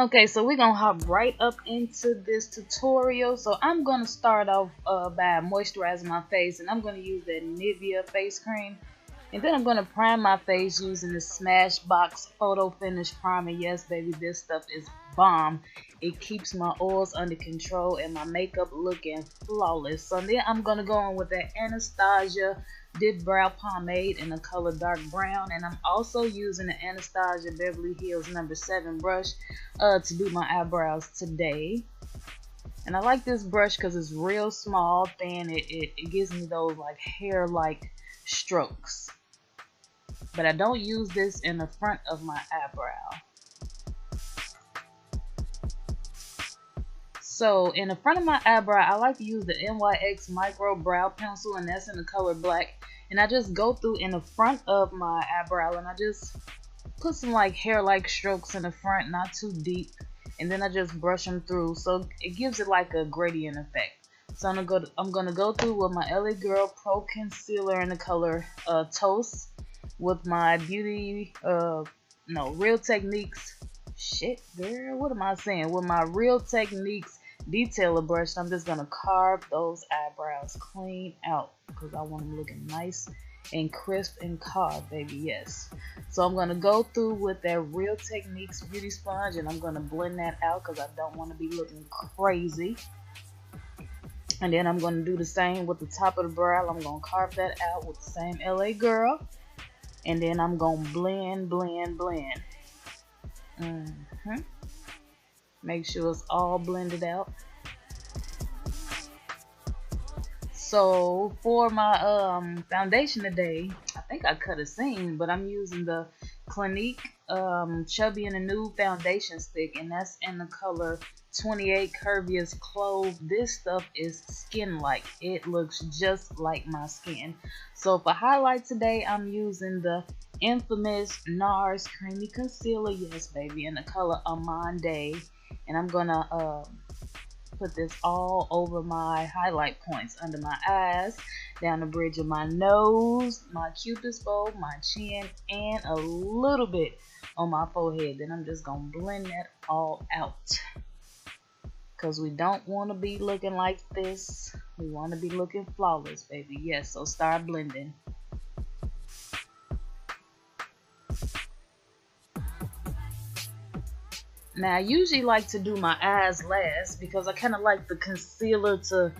Okay, so we're gonna hop right up into this tutorial. So I'm gonna start off by moisturizing my face, and I'm gonna use that Nivea face cream, and then I'm gonna prime my face using the Smashbox Photo Finish Primer. Yes, baby, this stuff is bomb. It keeps my oils under control and my makeup looking flawless. So then I'm gonna go on with that Anastasia Dip Brow Pomade in the color dark brown, and I'm also using the Anastasia Beverly Hills No. 7 brush to do my eyebrows today. And I like this brush because it's real small, thin. It gives me those like hair-like strokes. But I don't use this in the front of my eyebrow. So in the front of my eyebrow, I like to use the NYX Micro Brow Pencil, and that's in the color black. And I just go through in the front of my eyebrow, and I just put some like hair-like strokes in the front, not too deep. And then I just brush them through, so it gives it like a gradient effect. So I'm gonna go through with my LA Girl Pro Concealer in the color Toast, with my Real Techniques. Shit, girl, what am I saying? With my Real Techniques detailer brush, I'm just gonna carve those eyebrows clean out because I want them looking nice and crisp and carved, baby. Yes. So I'm gonna go through with that Real Techniques beauty sponge, and I'm gonna blend that out because I don't want to be looking crazy. And then I'm gonna do the same with the top of the brow. I'm gonna carve that out with the same LA Girl, and then I'm gonna blend. Make sure it's all blended out. So for my foundation today, I think I cut a seam, but I'm using the Clinique Chubby in a Nude foundation stick, and that's in the color 28 Curvious Clove. This stuff is skin-like. It looks just like my skin. So for highlight today, I'm using the infamous NARS Creamy Concealer. Yes, baby, in the color Amande. And I'm gonna put this all over my highlight points, under my eyes, down the bridge of my nose, my cupid's bow, my chin, and a little bit on my forehead. Then I'm just gonna blend that all out, because we don't want to be looking like this. We want to be looking flawless, baby. Yes, so start blending. Now, I usually like to do my eyes last because I kind of like the concealer to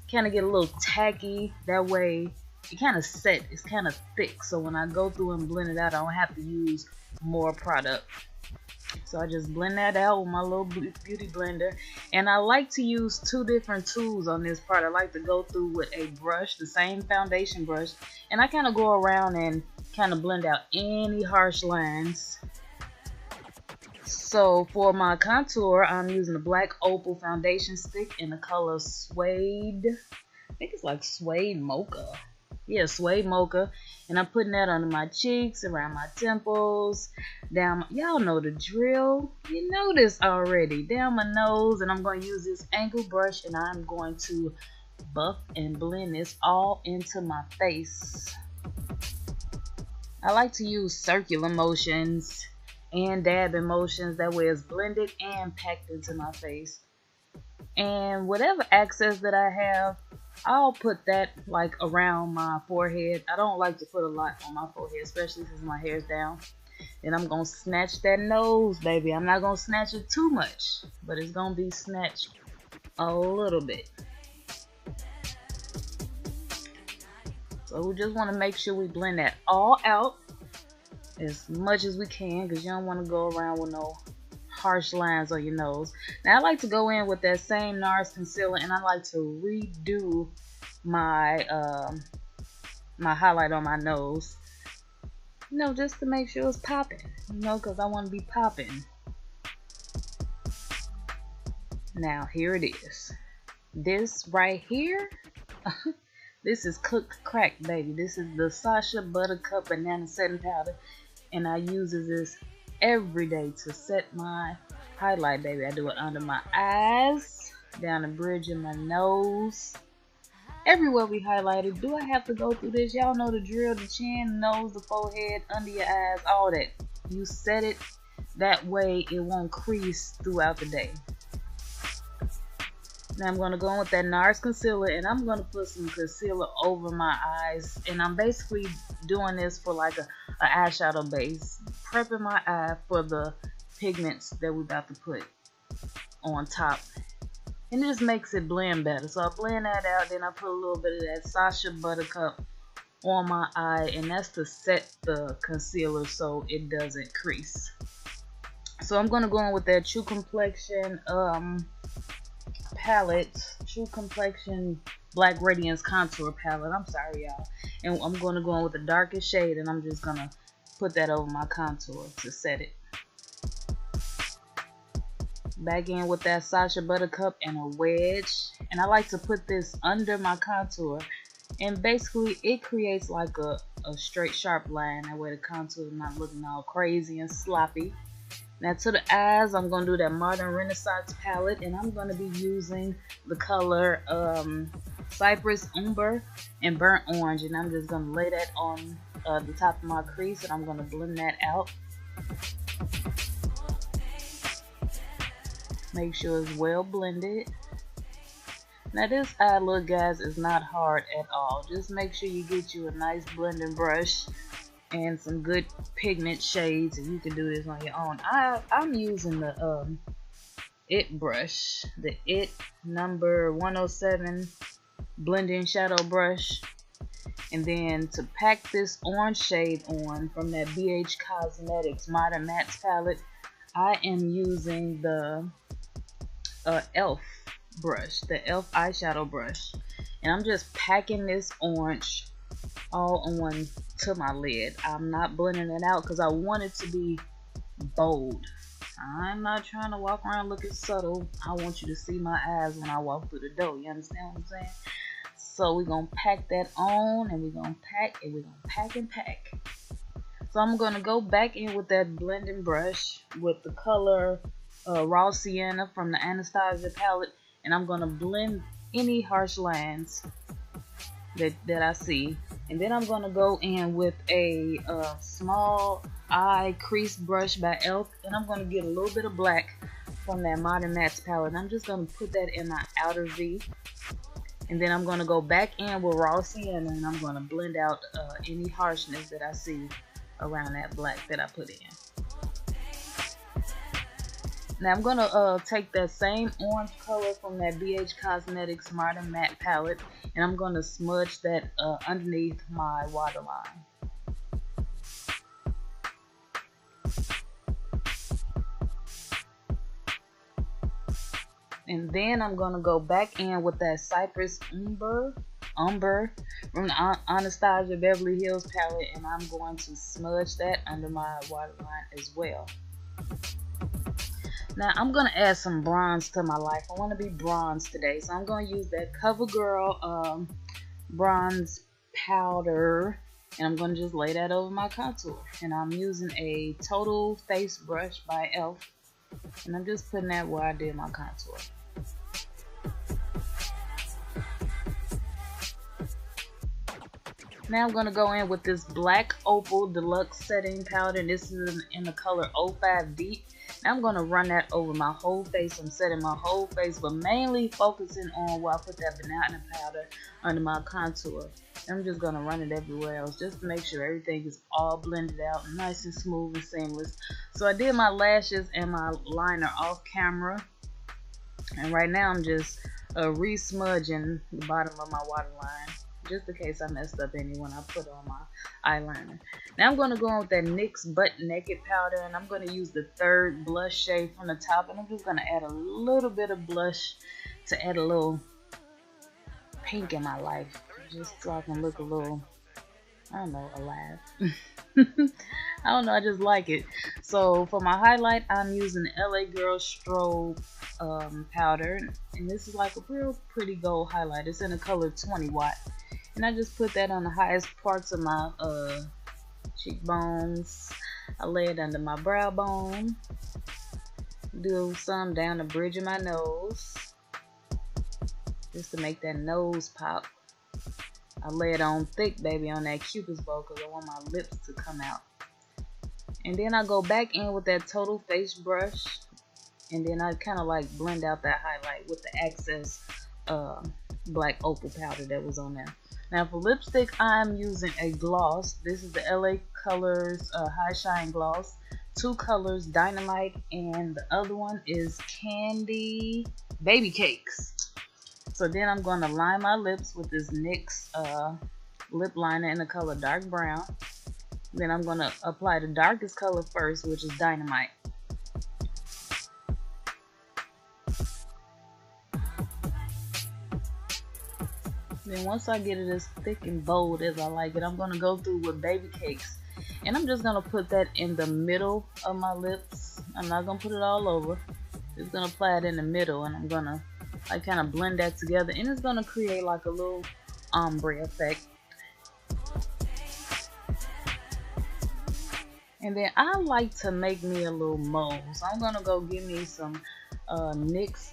kind of get a little tacky. That way, it kind of set. It's kind of thick. So when I go through and blend it out, I don't have to use more product. So I just blend that out with my little beauty blender. And I like to use two different tools on this part. I like to go through with a brush, the same foundation brush. And I kind of go around and kind of blend out any harsh lines. So for my contour, I'm using a black opal foundation stick in the color Suede. I think it's like Suede Mocha. Yeah, Suede Mocha. And I'm putting that under my cheeks, around my temples, down. Y'all know the drill. You know this already. Down my nose, and I'm going to use this angle brush, and I'm going to buff and blend this all into my face. I like to use circular motions and dabbing motions. That way it's blended and packed into my face. And whatever excess that I have, I'll put that like around my forehead. I don't like to put a lot on my forehead, especially since my hair's down. Then I'm gonna snatch that nose, baby. I'm not gonna snatch it too much, but it's gonna be snatched a little bit. So we just want to make sure we blend that all out as much as we can, because you don't want to go around with no harsh lines on your nose. Now I like to go in with that same NARS concealer, and I like to redo my my highlight on my nose, you know, just to make sure it's popping, you know, because I want to be popping. Now here it is. This right here this is cooked crack, baby. This is the Sasha Buttercup Banana Setting Powder, and I use this every day to set my highlight, baby. I do it under my eyes, down the bridge of my nose, everywhere we highlighted. Do I have to go through this? Y'all know the drill. The chin, nose, the forehead, under your eyes, all that. You set it That way it won't crease throughout the day. Now I'm going to go in with that NARS concealer, and I'm going to put some concealer over my eyes. And I'm basically doing this for like a eyeshadow base, prepping my eye for the pigments that we're about to put on top. And it just makes it blend better. So I blend that out, then I put a little bit of that Sacha Buttercup on my eye, and that's to set the concealer so it doesn't crease. So I'm going to go in with that True Complexion palette, True Complexion Black Radiance Contour palette. I'm sorry, y'all. And I'm going to go in with the darkest shade, and I'm just going to put that over my contour to set it. Back in with that Sacha Buttercup and a wedge. And I like to put this under my contour. And basically, it creates like a straight, sharp line. That way the contour is not looking all crazy and sloppy. Now to the eyes, I'm going to do that Modern Renaissance palette, and I'm going to be using the color Cypress Umber and Burnt Orange, and I'm just going to lay that on the top of my crease, and I'm going to blend that out. Make sure it's well blended. Now this eye look, guys, is not hard at all. Just make sure you get you a nice blending brush and some good pigment shades, and you can do this on your own. I'm using the IT brush, the IT number 107 blending shadow brush. And then to pack this orange shade on from that BH Cosmetics Modern Mattes palette, I am using the e.l.f. brush, the e.l.f. eyeshadow brush. And I'm just packing this orange all on to my lid. I'm not blending it out because I want it to be bold. I'm not trying to walk around looking subtle. I want you to see my eyes when I walk through the door. You understand what I'm saying? So we're going to pack that on, and we're going to pack, and we're going to pack and pack. So I'm going to go back in with that blending brush with the color Raw Sienna from the Anastasia palette, and I'm going to blend any harsh lines that I see. And then I'm going to go in with a small eye crease brush by e.l.f. and I'm going to get a little bit of black from that Modern Mattes palette. And I'm just going to put that in my outer V. And then I'm going to go back in with Raw Sienna, and I'm going to blend out any harshness that I see around that black that I put in. Now I'm going to take that same orange color from that BH Cosmetics Modern Matte palette, and I'm going to smudge that underneath my waterline. And then I'm going to go back in with that Cypress Umber from the Anastasia Beverly Hills palette, and I'm going to smudge that under my waterline as well. Now I'm going to add some bronze to my life. I want to be bronze today, so I'm going to use that CoverGirl bronze powder, and I'm going to just lay that over my contour. And I'm using a Total Face brush by e.l.f. and I'm just putting that where I did my contour. Now I'm going to go in with this Black Opal Deluxe Setting Powder, and this is in the color 05 Deep. Now I'm going to run that over my whole face. I'm setting my whole face, but mainly focusing on where I put that banana powder under my contour. I'm just going to run it everywhere else just to make sure everything is all blended out, nice and smooth and seamless. So I did my lashes and my liner off camera, and right now I'm just re-smudging the bottom of my waterline, just in case I messed up any when I put on my eyeliner. Now I'm going to go on with that NYX Butt Naked powder, and I'm going to use the third blush shade from the top, and I'm just going to add a little bit of blush to add a little pink in my life, just so I can look a little, I don't know, alive. I don't know, I just like it. So for my highlight, I'm using the LA Girl Strobe powder, and this is like a real pretty gold highlight. It's in the color 20 Watt. And I just put that on the highest parts of my cheekbones. I lay it under my brow bone. Do some down the bridge of my nose, just to make that nose pop. I lay it on thick, baby, on that Cupid's bow, because I want my lips to come out. And then I go back in with that Total Face brush, and then I kind of like blend out that highlight with the excess black opal powder that was on there. Now for lipstick, I'm using a gloss. This is the LA Colors High Shine Gloss. Two colors, Dynamite, and the other one is Candy Baby Cakes. So then I'm going to line my lips with this NYX lip liner in the color dark brown. Then I'm going to apply the darkest color first, which is Dynamite. Then once I get it as thick and bold as I like it, I'm going to go through with Baby Cakes. And I'm just going to put that in the middle of my lips. I'm not going to put it all over. Just going to apply it in the middle, and I'm going to like kind of blend that together. And it's going to create like a little ombre effect. And then I like to make me a little mold. So I'm going to go get me some NYX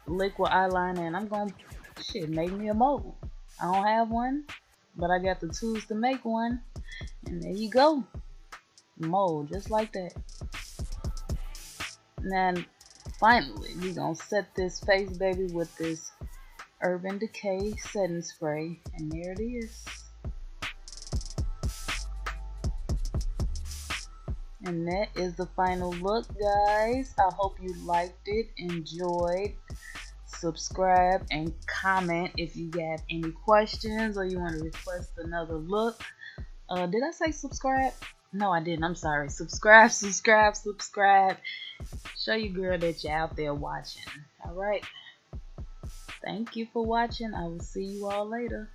liquid eyeliner, and I'm going to make me a mold. I don't have one, but I got the tools to make one. And there you go. Mold, just like that. And then finally, we're going to set this face, baby, with this Urban Decay setting spray. And there it is. And that is the final look, guys. I hope you liked it, enjoyed. Subscribe and comment if you have any questions or you want to request another look. Did I say subscribe? No, I didn't. I'm sorry. Subscribe. Show your girl that you're out there watching. Alright. Thank you for watching. I will see you all later.